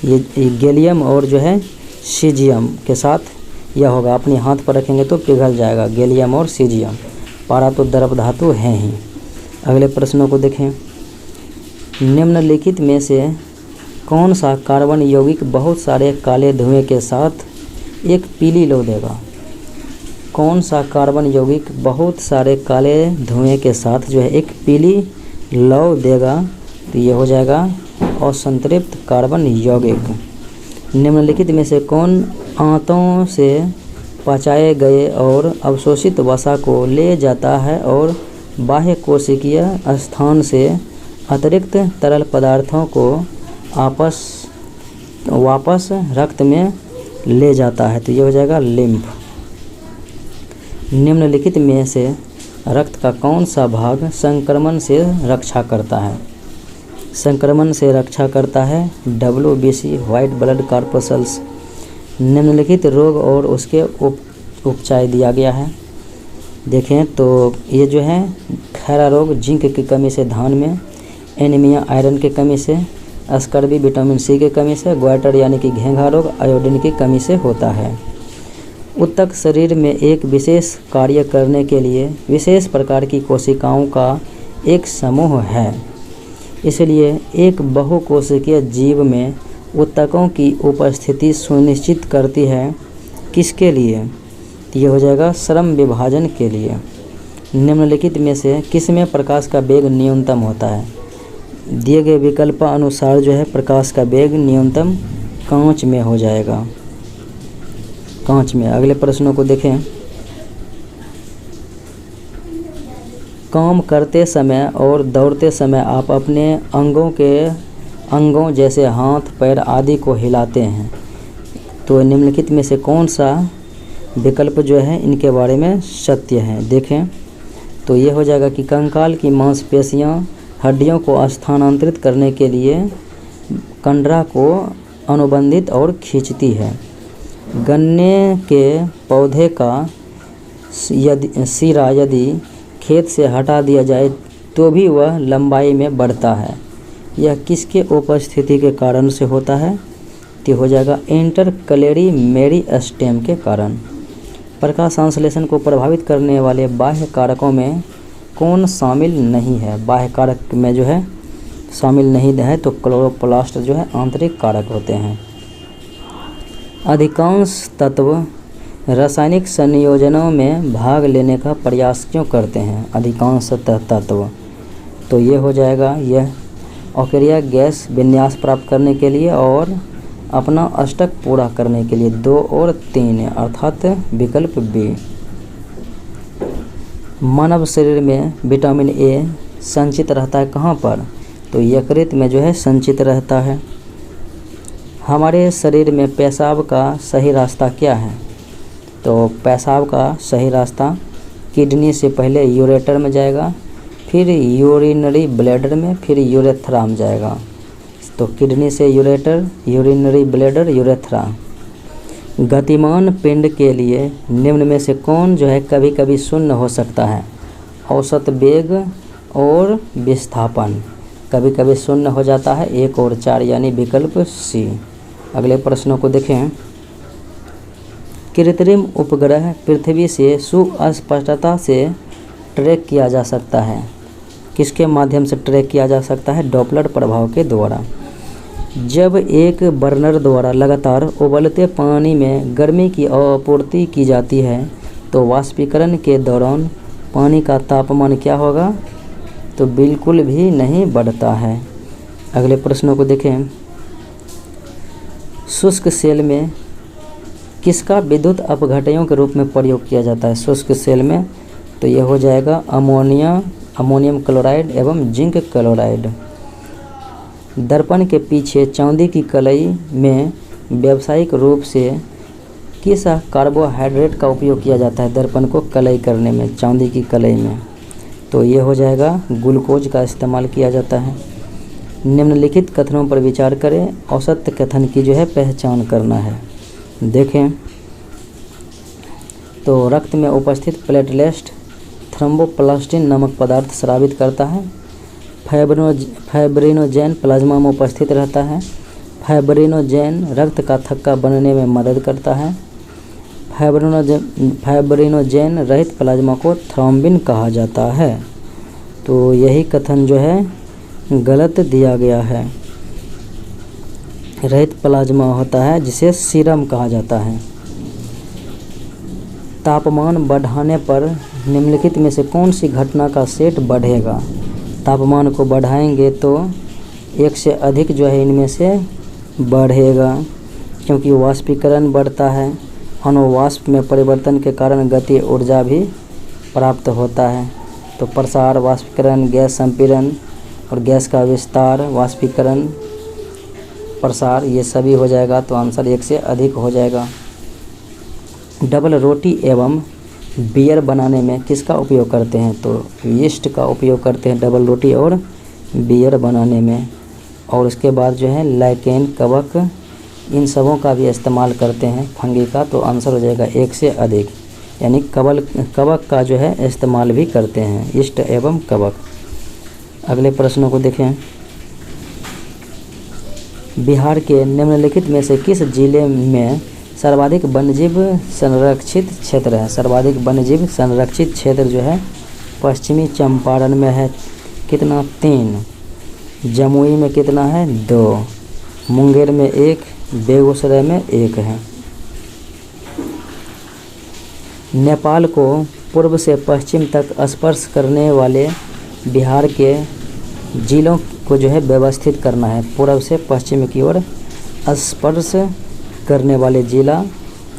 ये गैलियम और जो है सीजियम के साथ यह होगा। अपने हाथ पर रखेंगे तो पिघल जाएगा, गैलियम और सीजियम। पारा तो द्रव धातु हैं ही। अगले प्रश्नों को देखें। निम्नलिखित में से कौन सा कार्बन यौगिक बहुत सारे काले धुएं के साथ एक पीली लौ देगा? कौन सा कार्बन यौगिक बहुत सारे काले धुएं के साथ जो है एक पीली लौ देगा? तो ये हो जाएगा असंतृप्त कार्बन यौगिक। निम्नलिखित में से कौन आंतों से पचाए गए और अवशोषित वसा को ले जाता है और बाह्य कोशिकीय स्थान से अतिरिक्त तरल पदार्थों को वापस रक्त में ले जाता है? तो ये हो जाएगा लिम्फ। निम्नलिखित में से रक्त का कौन सा भाग संक्रमण से रक्षा करता है? संक्रमण से रक्षा करता है WBC, व्हाइट ब्लड कॉर्पस्कल्स। निम्नलिखित रोग और उसके उपचार दिया गया है। देखें तो ये जो है खैरा रोग जिंक की कमी से धान में, एनीमिया आयरन की कमी से, स्कर्वी विटामिन सी की कमी से, ग्वाइटर यानी कि घेंघा रोग आयोडीन की कमी से होता है। उत्तक शरीर में एक विशेष कार्य करने के लिए विशेष प्रकार की कोशिकाओं का एक समूह है, इसलिए एक बहुकोशिकीय जीव में उत्तकों की उपस्थिति सुनिश्चित करती है। किसके लिए? तो ये हो जाएगा श्रम विभाजन के लिए। निम्नलिखित में से किसमें प्रकाश का वेग न्यूनतम होता है? दिए गए विकल्प अनुसार जो है प्रकाश का वेग न्यूनतम कांच में हो जाएगा, कांच में। अगले प्रश्नों को देखें। काम करते समय और दौड़ते समय आप अपने अंगों जैसे हाथ, पैर आदि को हिलाते हैं, तो निम्नलिखित में से कौन सा विकल्प जो है इनके बारे में सत्य है? देखें तो ये हो जाएगा कि कंकाल की मांसपेशियां हड्डियों को स्थानांतरित करने के लिए कंडरा को अनुबंधित और खींचती है। गन्ने के पौधे का सिरा यदि खेत से हटा दिया जाए तो भी वह लंबाई में बढ़ता है। यह किसके उपस्थिति के कारण से होता है? तो हो जाएगा इंटरकलेरी मेरिस्टेम के कारण। प्रकाश संश्लेषण को प्रभावित करने वाले बाह्य कारकों में कौन शामिल नहीं है? बाह्य कारक में जो है शामिल नहीं है तो क्लोरोप्लास्ट जो है आंतरिक कारक होते हैं। अधिकांश तत्व रासायनिक संयोजनों में भाग लेने का प्रयास क्यों करते हैं? अधिकांश तत्व, तो ये हो जाएगा यह अकेरिया गैस विन्यास प्राप्त करने के लिए और अपना अष्टक पूरा करने के लिए। 2 और 3 अर्थात विकल्प बी। मानव शरीर में विटामिन ए संचित रहता है कहाँ पर? तो यकृत में जो है संचित रहता है। हमारे शरीर में पेशाब का सही रास्ता क्या है? तो पेशाब का सही रास्ता किडनी से पहले यूरेटर में जाएगा, फिर यूरिनरी ब्लैडर में, फिर यूरेथ्रा में जाएगा। तो किडनी से यूरेटर, यूरिनरी ब्लैडर, यूरेथ्रा। गतिमान पिंड के लिए निम्न में से कौन जो है कभी कभी शून्य हो सकता है? औसत वेग और विस्थापन कभी कभी शून्य हो जाता है। 1 और 4 यानी विकल्प सी। अगले प्रश्नों को देखें। कृत्रिम उपग्रह पृथ्वी से सुस्पष्टता से ट्रैक किया जा सकता है। किसके माध्यम से ट्रैक किया जा सकता है? डॉपलर प्रभाव के द्वारा। जब एक बर्नर द्वारा लगातार उबलते पानी में गर्मी की आपूर्ति की जाती है तो वाष्पीकरण के दौरान पानी का तापमान क्या होगा? तो बिल्कुल भी नहीं बढ़ता है। अगले प्रश्नों को देखें। शुष्क सेल में किसका विद्युत अपघटयों के रूप में प्रयोग किया जाता है? शुष्क सेल में तो यह हो जाएगा अमोनियम क्लोराइड एवं जिंक क्लोराइड। दर्पण के पीछे चांदी की कलई में व्यावसायिक रूप से किस कार्बोहाइड्रेट का उपयोग किया जाता है? दर्पण को कलई करने में, चांदी की कलई में, तो ये हो जाएगा ग्लूकोज का इस्तेमाल किया जाता है। निम्नलिखित कथनों पर विचार करें। औसत कथन की जो है पहचान करना है। देखें तो रक्त में उपस्थित प्लेटलेट थ्रोम्बोप्लास्टिन नामक पदार्थ स्रावित करता है। फाइब्रिनोजेन प्लाज्मा में उपस्थित रहता है। फाइब्रिनोजेन रक्त का थक्का बनने में मदद करता है। फाइब्रिनोजेन रहित प्लाज्मा को थ्रोम्बिन कहा जाता है। तो यही कथन जो है गलत दिया गया है। रहित प्लाज्मा होता है जिसे सीरम कहा जाता है। तापमान बढ़ाने पर निम्नलिखित में से कौन सी घटना का सेट बढ़ेगा? तापमान को बढ़ाएंगे तो एक से अधिक जो है इनमें से बढ़ेगा, क्योंकि वाष्पीकरण बढ़ता है। अणुवाष्प में परिवर्तन के कारण गति ऊर्जा भी प्राप्त होता है। तो प्रसार, वाष्पीकरण, गैस संपीड़न और गैस का विस्तार, वाष्पीकरण, प्रसार, ये सभी हो जाएगा। तो आंसर 1 से अधिक हो जाएगा। डबल रोटी एवं बियर बनाने में किसका उपयोग करते हैं? तो यीस्ट का उपयोग करते हैं डबल रोटी और बियर बनाने में। और उसके बाद जो है लाइकेन, कवक, इन सबों का भी इस्तेमाल करते हैं फंगी का। तो आंसर हो जाएगा 1 से अधिक, यानी कवक का जो है इस्तेमाल भी करते हैं, यीस्ट एवं कवक। अगले प्रश्नों को देखें। बिहार के निम्नलिखित में से किस जिले में सर्वाधिक वन्यजीव संरक्षित क्षेत्र है? सर्वाधिक वन्यजीव संरक्षित क्षेत्र जो है पश्चिमी चंपारण में है। कितना? 3। जमुई में कितना है? 2। मुंगेर में 1, बेगूसराय में 1 है। नेपाल को पूर्व से पश्चिम तक स्पर्श करने वाले बिहार के जिलों को जो है व्यवस्थित करना है। पूर्व से पश्चिम की ओर स्पर्श करने वाले जिला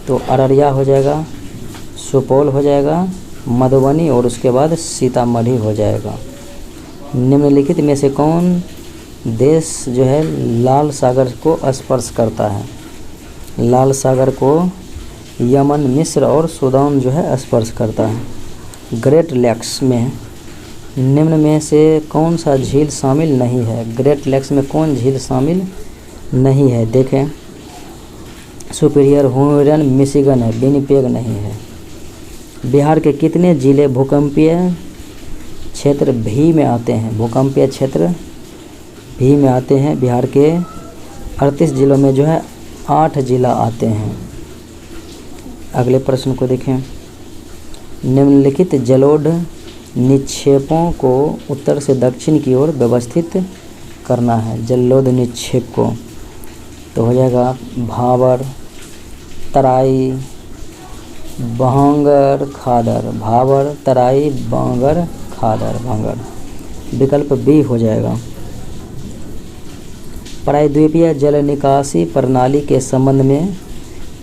तो अररिया हो जाएगा, सुपौल हो जाएगा, मधुबनी और उसके बाद सीतामढ़ी हो जाएगा। निम्नलिखित में से कौन देश जो है लाल सागर को स्पर्श करता है? लाल सागर को यमन, मिस्र और सूडान जो है स्पर्श करता है। ग्रेट लेक्स में निम्न में से कौन सा झील शामिल नहीं है? ग्रेट लेक्स में कौन झील शामिल नहीं है? देखें, सुपीरियर, हुरन, मिशिगन है, विनिपेग नहीं है। बिहार के कितने जिले भूकंपीय क्षेत्र भी में आते हैं? भूकंपीय क्षेत्र भी में आते हैं। बिहार के 38 जिलों में जो है 8 जिला आते हैं। अगले प्रश्न को देखें। निम्नलिखित जलोढ़ निक्षेपों को उत्तर से दक्षिण की ओर व्यवस्थित करना है। जलोढ़ निक्षेप को तो हो जाएगा भाबर, तराई, भांगर, खादर। भाबर, तराई, बांगर, खादर, भांगर। विकल्प बी हो जाएगा। प्रायद्वीपीय जल निकासी प्रणाली के संबंध में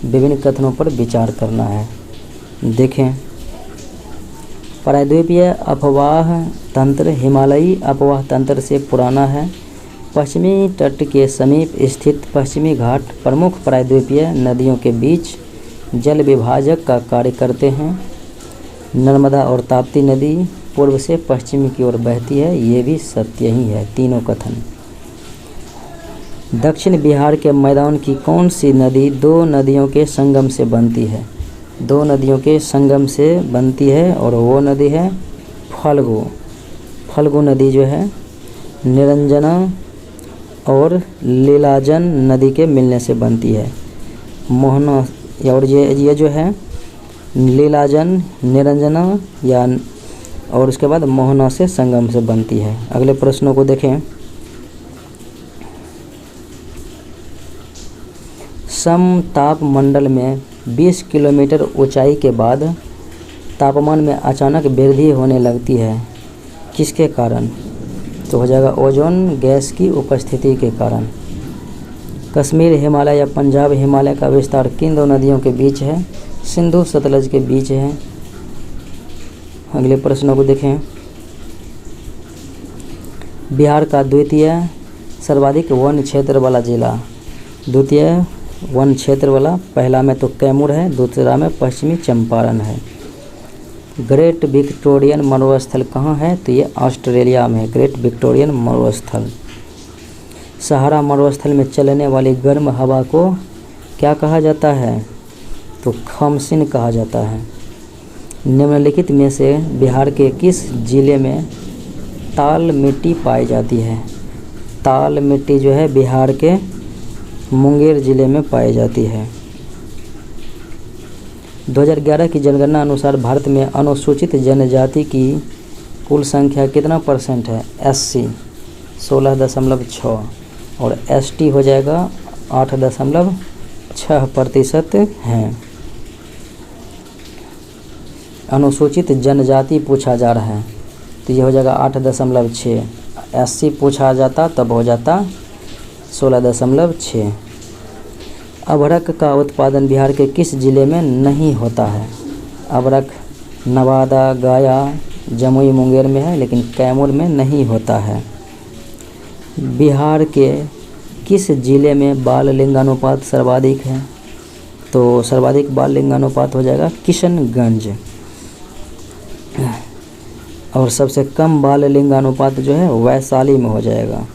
विभिन्न कथनों पर विचार करना है। देखें, प्रायद्वीपीय अपवाह तंत्र हिमालयी अपवाह तंत्र से पुराना है। पश्चिमी तट के समीप स्थित पश्चिमी घाट प्रमुख प्रायद्वीपीय नदियों के बीच जल विभाजक का कार्य करते हैं। नर्मदा और ताप्ती नदी पूर्व से पश्चिम की ओर बहती है, ये भी सत्य ही है तीनों कथन। दक्षिण बिहार के मैदान की कौन सी नदी 2 नदियों के संगम से बनती है? 2 नदियों के संगम से बनती है और वो नदी है फल्गु। फल्गु नदी जो है निरंजना और लीलाजन नदी के मिलने से बनती है। मोहना और ये जो है लीलाजन, निरंजना या और उसके बाद मोहना से संगम से बनती है। अगले प्रश्नों को देखें। समताप मंडल में 20 किलोमीटर ऊंचाई के बाद तापमान में अचानक वृद्धि होने लगती है, किसके कारण? तो हो जाएगा ओजोन गैस की उपस्थिति के कारण। कश्मीर हिमालय या पंजाब हिमालय का विस्तार किन 2 नदियों के बीच है? सिंधु सतलज के बीच है। अगले प्रश्नों को देखें। बिहार का द्वितीय सर्वाधिक वन क्षेत्र वाला जिला। द्वितीय वन क्षेत्र वाला, पहला में तो कैमूर है, दूसरा में पश्चिमी चंपारण है। ग्रेट विक्टोरियन मरुस्थल कहाँ है? तो ये ऑस्ट्रेलिया में है, ग्रेट विक्टोरियन मरुस्थल। सहारा मरुस्थल में चलने वाली गर्म हवा को क्या कहा जाता है? तो खमसिन कहा जाता है। निम्नलिखित में से बिहार के किस जिले में ताल मिट्टी पाई जाती है? ताल मिट्टी जो है बिहार के मुंगेर जिले में पाई जाती है। 2011 की जनगणना अनुसार भारत में अनुसूचित जनजाति की कुल संख्या कितना % है? SC 16.6 और ST हो जाएगा 8.6% हैं। अनुसूचित जनजाति पूछा जा रहा है तो ये हो जाएगा 8.6। SC पूछा जाता तब हो जाता 16.6। अभ्रक का उत्पादन बिहार के किस जिले में नहीं होता है? अभ्रक नवादा, गया, जमुई, मुंगेर में है, लेकिन कैमूर में नहीं होता है। बिहार के किस जिले में बाल लिंगानुपात सर्वाधिक है? तो सर्वाधिक बाल लिंगानुपात हो जाएगा किशनगंज। और सबसे कम बाल लिंगानुपात जो है वैशाली में हो जाएगा।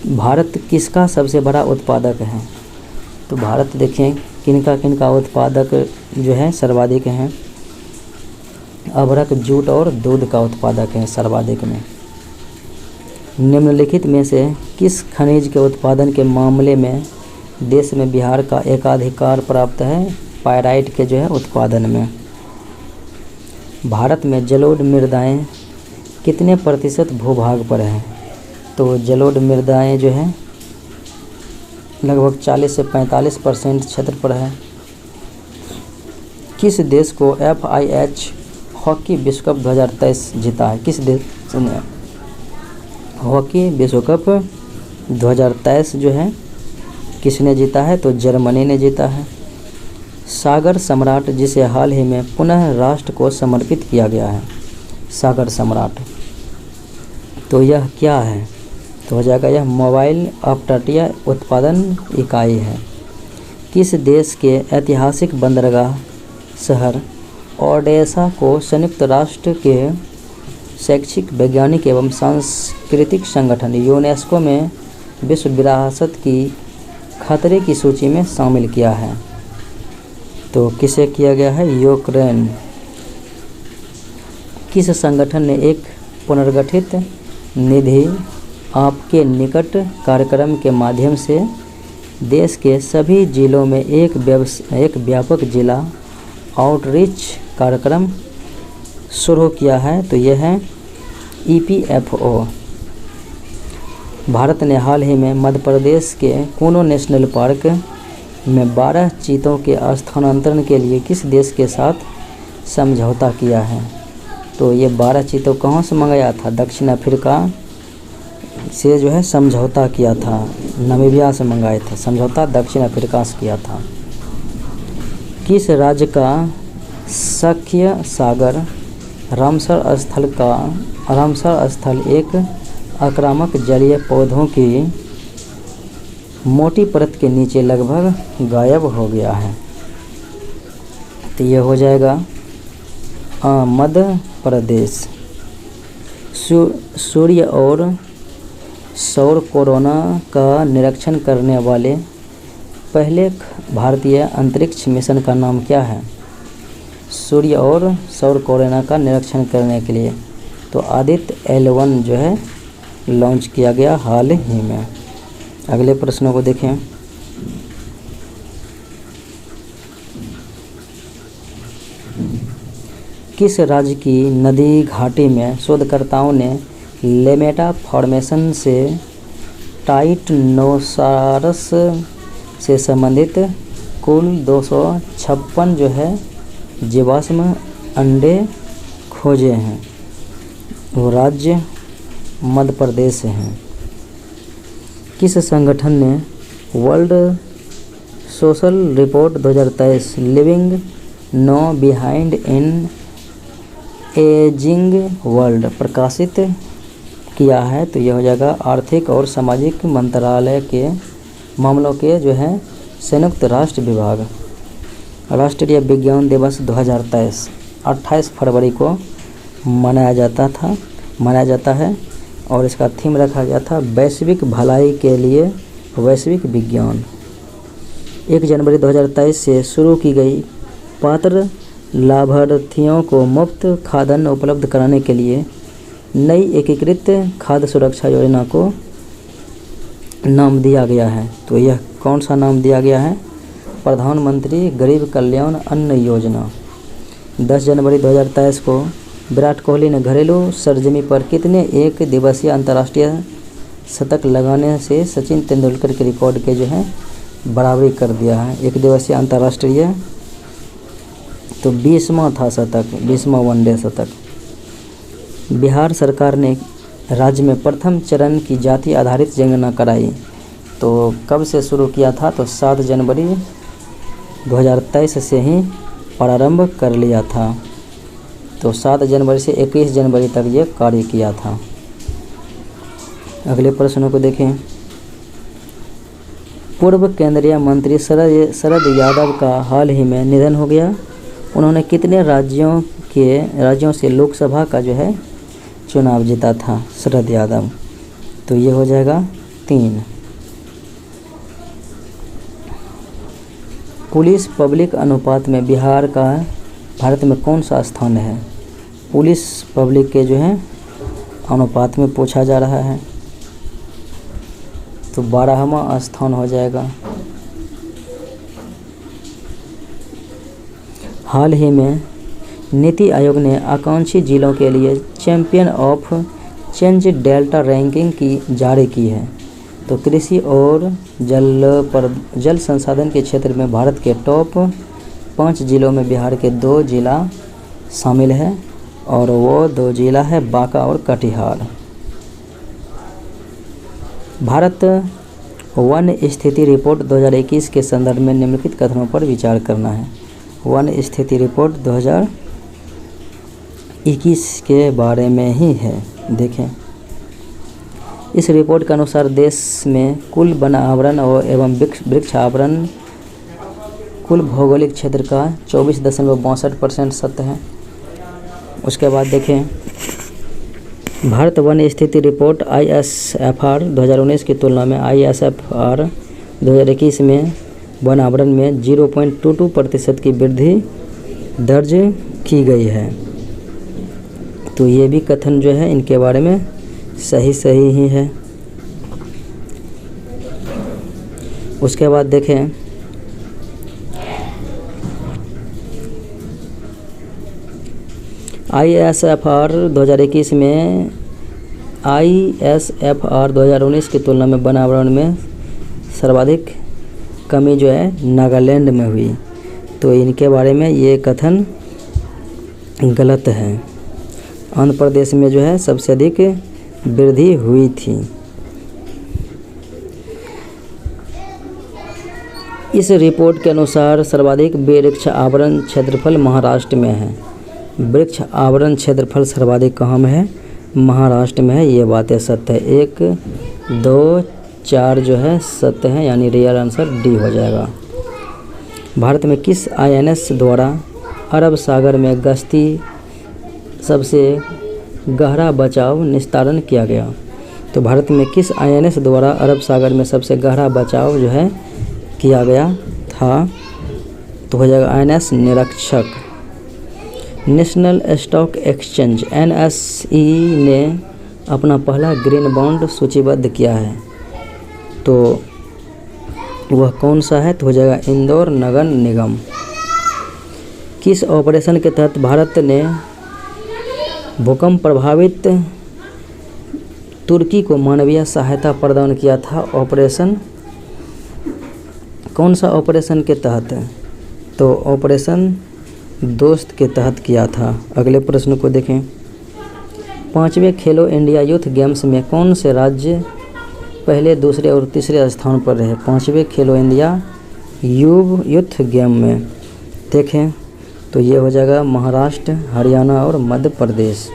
भारत किसका सबसे बड़ा उत्पादक है? तो भारत देखें किनका उत्पादक जो है सर्वाधिक हैं। अभ्रक, जूट और दूध का उत्पादक है सर्वाधिक में। निम्नलिखित में से किस खनिज के उत्पादन के मामले में देश में बिहार का एकाधिकार प्राप्त है? पायराइट के जो है उत्पादन में। भारत में जलोढ़ मृदाएं कितने प्रतिशत भूभाग पर हैं? तो जलोढ़ मृदाएं जो है लगभग 40 से 45% क्षेत्र पर है। किस देश को FIH हॉकी विश्व कप 2023 जीता है? किस देश ने हॉकी विश्व कप 2023 जो है किसने जीता है? तो जर्मनी ने जीता है। सागर सम्राट जिसे हाल ही में पुनः राष्ट्र को समर्पित किया गया है, सागर सम्राट, तो यह क्या है? तो हो जाएगा यह मोबाइल अपतटीय उत्पादन इकाई है। किस देश के ऐतिहासिक बंदरगाह शहर ओडेसा को संयुक्त राष्ट्र के शैक्षिक, वैज्ञानिक एवं सांस्कृतिक संगठन यूनेस्को में विश्व विरासत की खतरे की सूची में शामिल किया है? तो किसे किया गया है? यूक्रेन। किस संगठन ने एक पुनर्गठित निधि आपके निकट कार्यक्रम के माध्यम से देश के सभी जिलों में एक व्यापक जिला आउटरीच कार्यक्रम शुरू किया है? तो यह है EPFO। भारत ने हाल ही में मध्य प्रदेश के कूनो नेशनल पार्क में 12 चीतों के स्थानांतरण के लिए किस देश के साथ समझौता किया है? तो ये 12 चीतों कहाँ से मंगाया था? दक्षिण अफ्रीका से जो है समझौता किया था, नामीबिया से मंगाए थे समझौता, दक्षिण अफ्रीका से किया था। किस राज्य का सख्य सागर रामसर स्थल एक आक्रामक जलीय पौधों की मोटी परत के नीचे लगभग गायब हो गया है? तो यह हो जाएगा मध्य प्रदेश। सूर्य और सौर कोरोना का निरीक्षण करने वाले पहले भारतीय अंतरिक्ष मिशन का नाम क्या है? सूर्य और सौर कोरोना का निरीक्षण करने के लिए तो आदित्य L1 जो है लॉन्च किया गया हाल ही में। अगले प्रश्नों को देखें। किस राज्य की नदी घाटी में शोधकर्ताओं ने लेमेटा फॉर्मेशन से टाइटनोसारस से संबंधित कुल 256 जो है जीवाश्म अंडे खोजे हैं? वो राज्य मध्य प्रदेश हैं। किस संगठन ने world social report 2023 living know behind in ageing world प्रकाशित किया है? तो यह हो जाएगा आर्थिक और सामाजिक मंत्रालय के मामलों के जो है संयुक्त राष्ट्र विभाग। राष्ट्रीय विज्ञान दिवस 2023 28 फरवरी को मनाया जाता है और इसका थीम रखा गया था वैश्विक भलाई के लिए वैश्विक विज्ञान। 1 जनवरी 2023 से शुरू की गई पात्र लाभार्थियों को मुफ्त खाद्यान्न उपलब्ध कराने के लिए नई एकीकृत खाद्य सुरक्षा योजना को नाम दिया गया है। तो यह कौन सा नाम दिया गया है? प्रधानमंत्री गरीब कल्याण अन्न योजना। 10 जनवरी 2023 को विराट कोहली ने घरेलू सरजमी पर कितने एक दिवसीय अंतर्राष्ट्रीय शतक लगाने से सचिन तेंदुलकर के रिकॉर्ड के जो है बराबरी कर दिया है। एक दिवसीय अंतर्राष्ट्रीय तो 20वां था शतक, 20वां वनडे शतक। बिहार सरकार ने राज्य में प्रथम चरण की जाति आधारित जनगणना कराई। तो कब से शुरू किया था? तो 7 जनवरी 2023 से ही प्रारंभ कर लिया था। तो 7 जनवरी से 21 जनवरी तक ये कार्य किया था। अगले प्रश्नों को देखें। पूर्व केंद्रीय मंत्री शरद यादव का हाल ही में निधन हो गया। उन्होंने कितने राज्यों के राज्यों से लोकसभा का जो है चुनाव जीता था शरद यादव। तो ये हो जाएगा 3। पुलिस पब्लिक अनुपात में बिहार का भारत में कौन सा स्थान है? पुलिस पब्लिक के जो है अनुपात में पूछा जा रहा है, तो 12वां स्थान हो जाएगा। हाल ही में नीति आयोग ने आकांक्षी जिलों के लिए champion of change delta ranking की जारी की है। तो कृषि और जल संसाधन के क्षेत्र में भारत के टॉप 5 जिलों में बिहार के 2 जिला शामिल है, और वो 2 जिला है बांका और कटिहार। भारत वन स्थिति रिपोर्ट 2021 के संदर्भ में निम्नलिखित कथनों पर विचार करना है। वन स्थिति रिपोर्ट 2021 के बारे में ही है। देखें, इस रिपोर्ट के अनुसार देश में कुल वन आवरण एवं वृक्ष आवरण कुल भौगोलिक क्षेत्र का 24.62% सत्य है। उसके बाद देखें, भारत वन स्थिति रिपोर्ट ISFR 2019 की तुलना में ISFR 2021 में वन आवरण में 0.22% की वृद्धि दर्ज की गई है। तो ये भी कथन जो है इनके बारे में सही ही है। उसके बाद देखें, ISFR 2021 में ISFR 2019 की तुलना में वन आवरण में सर्वाधिक कमी जो है नागालैंड में हुई। तो इनके बारे में ये कथन गलत है। आंध्र प्रदेश में जो है सबसे अधिक वृद्धि हुई थी। इस रिपोर्ट के अनुसार सर्वाधिक वृक्ष आवरण क्षेत्रफल महाराष्ट्र में है। वृक्ष आवरण क्षेत्रफल सर्वाधिक कहाँ में है? महाराष्ट्र में है। ये बातें सत्य है। 1, 2, 4 जो है सत्य है, यानी रियल आंसर डी हो जाएगा। भारत में किस INS द्वारा अरब सागर में गश्ती सबसे गहरा बचाव निस्तारण किया गया? तो भारत में किस INS द्वारा अरब सागर में सबसे गहरा बचाव जो है किया गया था? तो हो जाएगा INS निरीक्षक। नेशनल स्टॉक एक्सचेंज NSE ने अपना पहला ग्रीन बॉन्ड सूचीबद्ध किया है, तो वह कौन सा है? तो हो जाएगा इंदौर नगर निगम। किस ऑपरेशन के तहत भारत ने भूकंप प्रभावित तुर्की को मानवीय सहायता प्रदान किया था? ऑपरेशन कौन सा ऑपरेशन के तहत? तो ऑपरेशन दोस्त के तहत किया था। अगले प्रश्न को देखें, 5वें खेलो इंडिया यूथ गेम्स में कौन से राज्य पहले, दूसरे और तीसरे स्थान पर रहे? 5वें खेलो इंडिया यूथ गेम में देखें तो ये हो जाएगा महाराष्ट्र, हरियाणा और मध्य प्रदेश।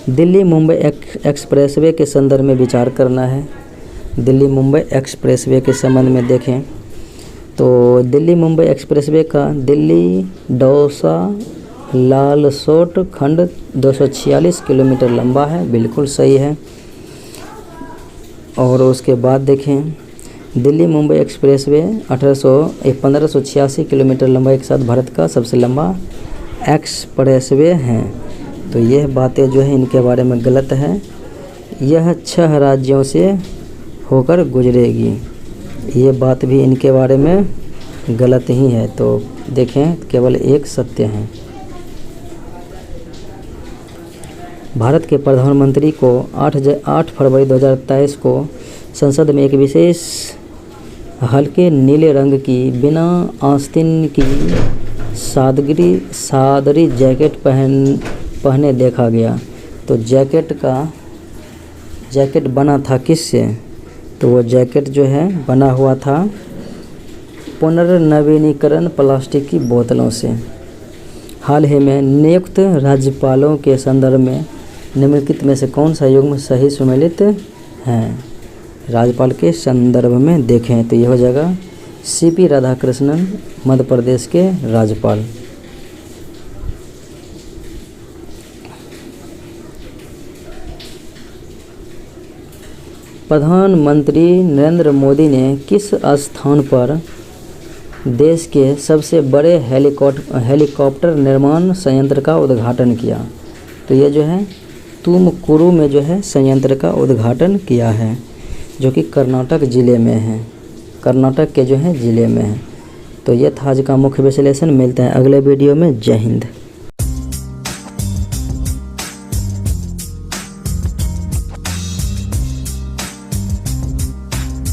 दिल्ली मुंबई एक्सप्रेसवे के संदर्भ में विचार करना है। दिल्ली मुंबई एक्सप्रेसवे के संबंध में देखें तो दिल्ली मुंबई एक्सप्रेसवे का दिल्ली दौसा लालसोट खंड 246 किलोमीटर लंबा है, बिल्कुल सही है। और उसके बाद देखें, दिल्ली मुंबई एक्सप्रेसवे 1586 किलोमीटर लंबाई के साथ भारत का सबसे लंबा एक्सप्रेसवे है। तो यह बातें जो है इनके बारे में गलत है। यह 6 राज्यों से होकर गुजरेगी, ये बात भी इनके बारे में गलत ही है। तो देखें केवल एक सत्य है। भारत के प्रधानमंत्री को 8 फरवरी 2023 को संसद में एक विशेष हल्के नीले रंग की बिना आस्तीन की सादरी जैकेट पहने देखा गया। तो जैकेट बना था किससे? तो वो जैकेट जो है बना हुआ था पुनर्नवीनीकरण प्लास्टिक की बोतलों से। हाल ही में नियुक्त राज्यपालों के संदर्भ में निम्नलिखित में से कौन सा युग्म सही सम्मिलित है? राज्यपाल के संदर्भ में देखें तो ये हो जाएगा सीपी राधाकृष्णन मध्य प्रदेश के राज्यपाल। प्रधानमंत्री नरेंद्र मोदी ने किस स्थान पर देश के सबसे बड़े हेलीकॉप्टर निर्माण संयंत्र का उद्घाटन किया? तो ये जो है तुमकुरु में जो है संयंत्र का उद्घाटन किया है, जो कि कर्नाटक ज़िले में है, कर्नाटक के जो है ज़िले में है। तो ये था आज का मुख्य विश्लेषण। मिलते हैं अगले वीडियो में। जय हिंद।